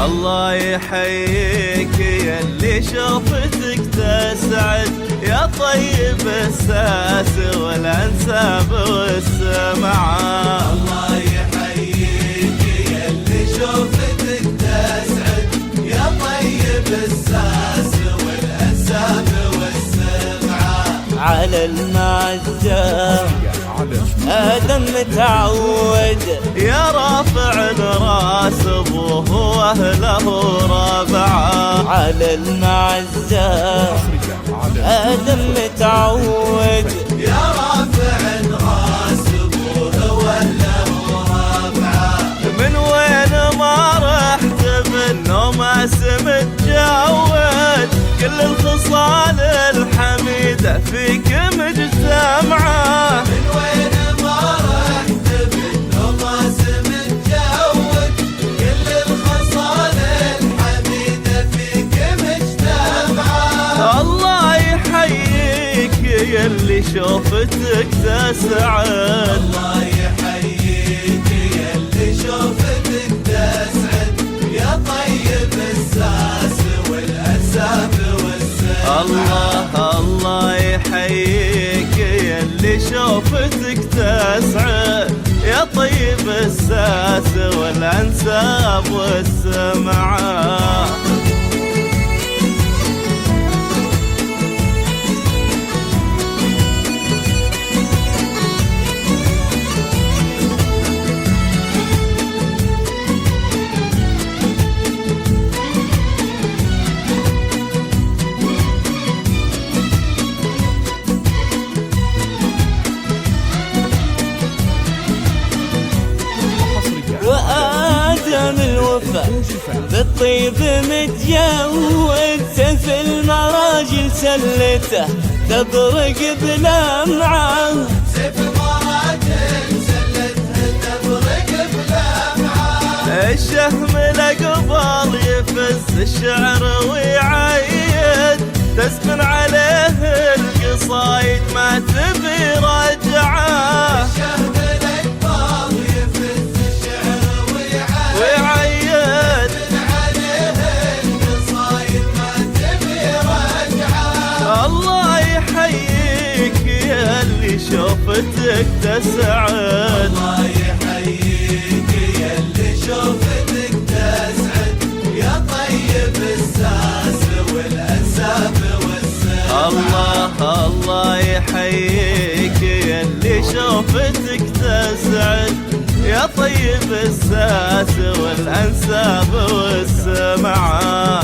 الله يحييك يا اللي شوفتك تسعد، يا طيب الساس والانساب والسمعة. الله يحييك يا اللي شوفتك تسعد، يا طيب الساس والانساب والسمعة. على المعزة آدم متعود، يا رافع الراس ابوه واهله ربعه. على المعزة آدم متعود، يا رافع الراس ابوه واهله ربعه. من وين ما رحت بالنوم اسم تجود، كل الخصال الحميدة فيك مجتمعة. من وين ما رحت بالنوم اسم تجود، كل الخصال الحميدة فيك مجتمعة. الله يحييك يا اللي شوفتك تسعد. الله يحييك يا اللي شوفتك تسعد، يا طيب الساس والانساب والسمعة. الله يحييك يا اللي شوفتك تسعد، يا طيب الساس والانساب والسمعة. وآدم الوفا بالطيب متجود، سيف المراجل سلته تبرق بلمعه. سيف المراجل سلته تبرق بلمعه. الشهم الأقبال يفز الشعر ويعيد، تسمن عليه القصايد ما تبي رجعه. الشهم الأقبال يفز الشعر ويعيد، تسمن عليه القصايد ما تبي رجعه. الله يحييك يا اللي شوفتك تسعد. الله يحييك يا اللي شوفتك تسعد، يا طيب الساس والانساب والسمعة. الله يحييك يا اللي شوفتك تسعد، يا طيب الساس والانساب والسمعة.